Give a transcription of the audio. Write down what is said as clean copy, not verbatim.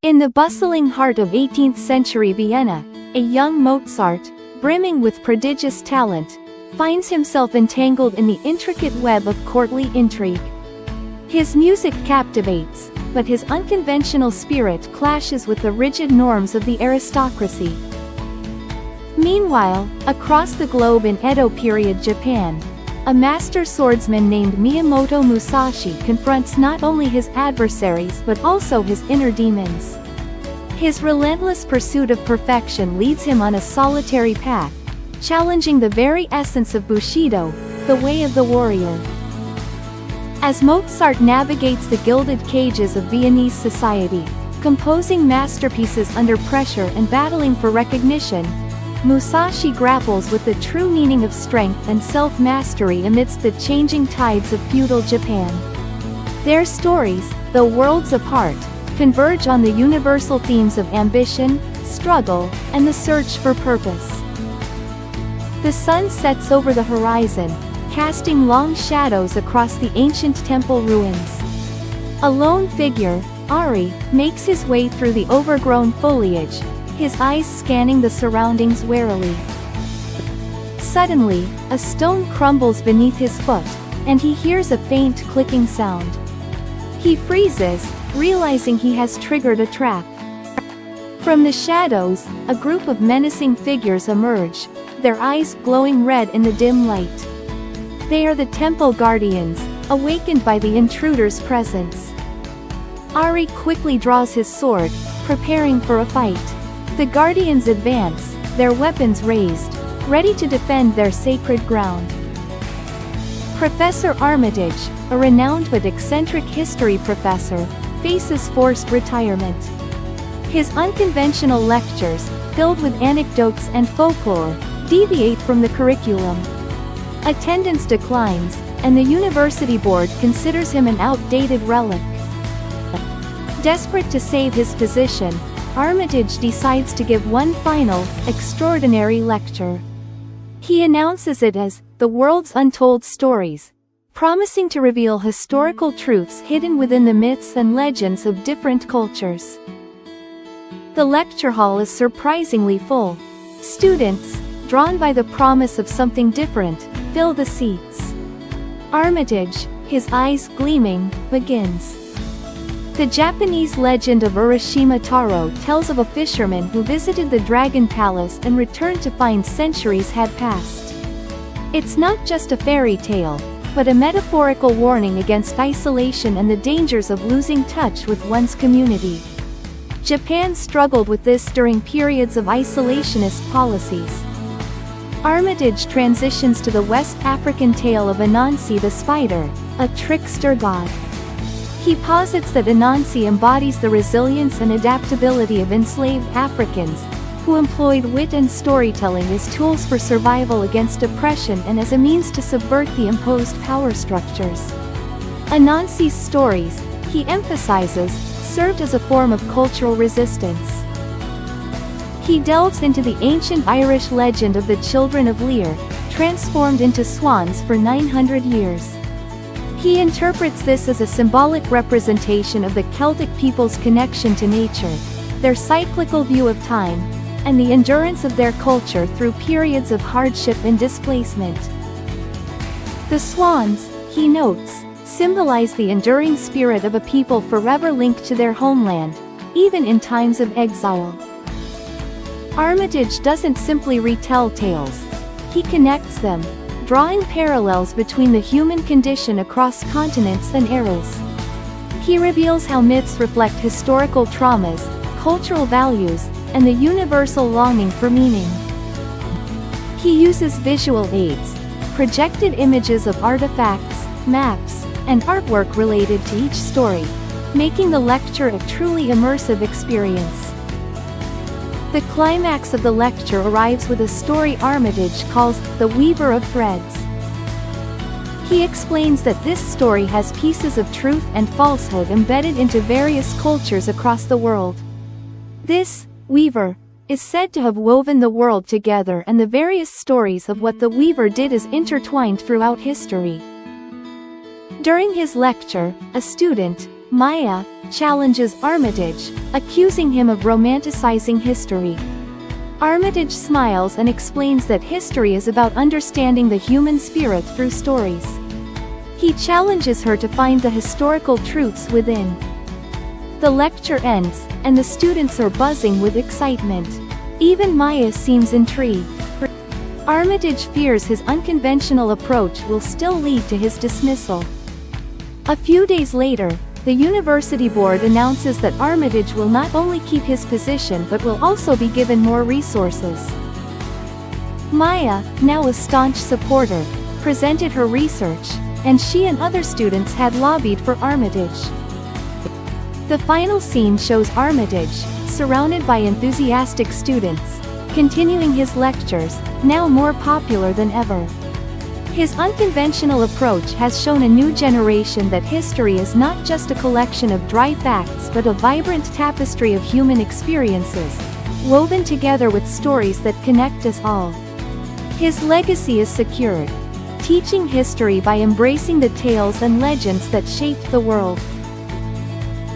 In the bustling heart of 18th-century Vienna, a young Mozart, brimming with prodigious talent, finds himself entangled in the intricate web of courtly intrigue. His music captivates, but his unconventional spirit clashes with the rigid norms of the aristocracy. Meanwhile, across the globe in Edo period Japan, a master swordsman named Miyamoto Musashi confronts not only his adversaries but also his inner demons. His relentless pursuit of perfection leads him on a solitary path, challenging the very essence of Bushido, the way of the warrior. As Mozart navigates the gilded cages of Viennese society, composing masterpieces under pressure and battling for recognition, Musashi grapples with the true meaning of strength and self-mastery amidst the changing tides of feudal Japan. Their stories, though worlds apart, converge on the universal themes of ambition, struggle, and the search for purpose. The sun sets over the horizon, casting long shadows across the ancient temple ruins. A lone figure, Ari, makes his way through the overgrown foliage, his eyes scanning the surroundings warily. Suddenly, a stone crumbles beneath his foot, and he hears a faint clicking sound. He freezes, realizing he has triggered a trap. From the shadows, a group of menacing figures emerge, their eyes glowing red in the dim light. They are the temple guardians, awakened by the intruder's presence. Ari quickly draws his sword, preparing for a fight. The guardians advance, their weapons raised, ready to defend their sacred ground. Professor Armitage, a renowned but eccentric history professor, faces forced retirement. His unconventional lectures, filled with anecdotes and folklore, deviate from the curriculum. Attendance declines, and the university board considers him an outdated relic. Desperate to save his position, Armitage decides to give one final, extraordinary lecture. He announces it as the world's untold stories, promising to reveal historical truths hidden within the myths and legends of different cultures. The lecture hall is surprisingly full. Students, drawn by the promise of something different, fill the seats. Armitage, his eyes gleaming, begins. The Japanese legend of Urashima Taro tells of a fisherman who visited the Dragon Palace and returned to find centuries had passed. It's not just a fairy tale, but a metaphorical warning against isolation and the dangers of losing touch with one's community. Japan struggled with this during periods of isolationist policies. Armitage transitions to the West African tale of Anansi the spider, a trickster god. He posits that Anansi embodies the resilience and adaptability of enslaved Africans, who employed wit and storytelling as tools for survival against oppression and as a means to subvert the imposed power structures. Anansi's stories, he emphasizes, served as a form of cultural resistance. He delves into the ancient Irish legend of the children of Lear, transformed into swans for 900 years. He interprets this as a symbolic representation of the Celtic people's connection to nature, their cyclical view of time, and the endurance of their culture through periods of hardship and displacement. The swans, he notes, symbolize the enduring spirit of a people forever linked to their homeland, even in times of exile. Armitage doesn't simply retell tales. He connects them, drawing parallels between the human condition across continents and eras. He reveals how myths reflect historical traumas, cultural values, and the universal longing for meaning. He uses visual aids, projected images of artifacts, maps, and artwork related to each story, making the lecture a truly immersive experience. The climax of the lecture arrives with a story Armitage calls The Weaver of Threads. He explains that this story has pieces of truth and falsehood embedded into various cultures across the world. This weaver is said to have woven the world together, and the various stories of what the weaver did is intertwined throughout history. During his lecture, a student, Maya challenges Armitage, accusing him of romanticizing history. Armitage smiles and explains that history is about understanding the human spirit through stories. He challenges her to find the historical truths within. The lecture ends, and the students are buzzing with excitement. Even Maya seems intrigued. Armitage fears his unconventional approach will still lead to his dismissal. A few days later, the university board announces that Armitage will not only keep his position but will also be given more resources. Maya, now a staunch supporter, presented her research, and she and other students had lobbied for Armitage. The final scene shows Armitage, surrounded by enthusiastic students, continuing his lectures, now more popular than ever. His unconventional approach has shown a new generation that history is not just a collection of dry facts but a vibrant tapestry of human experiences, woven together with stories that connect us all. His legacy is secured, teaching history by embracing the tales and legends that shaped the world.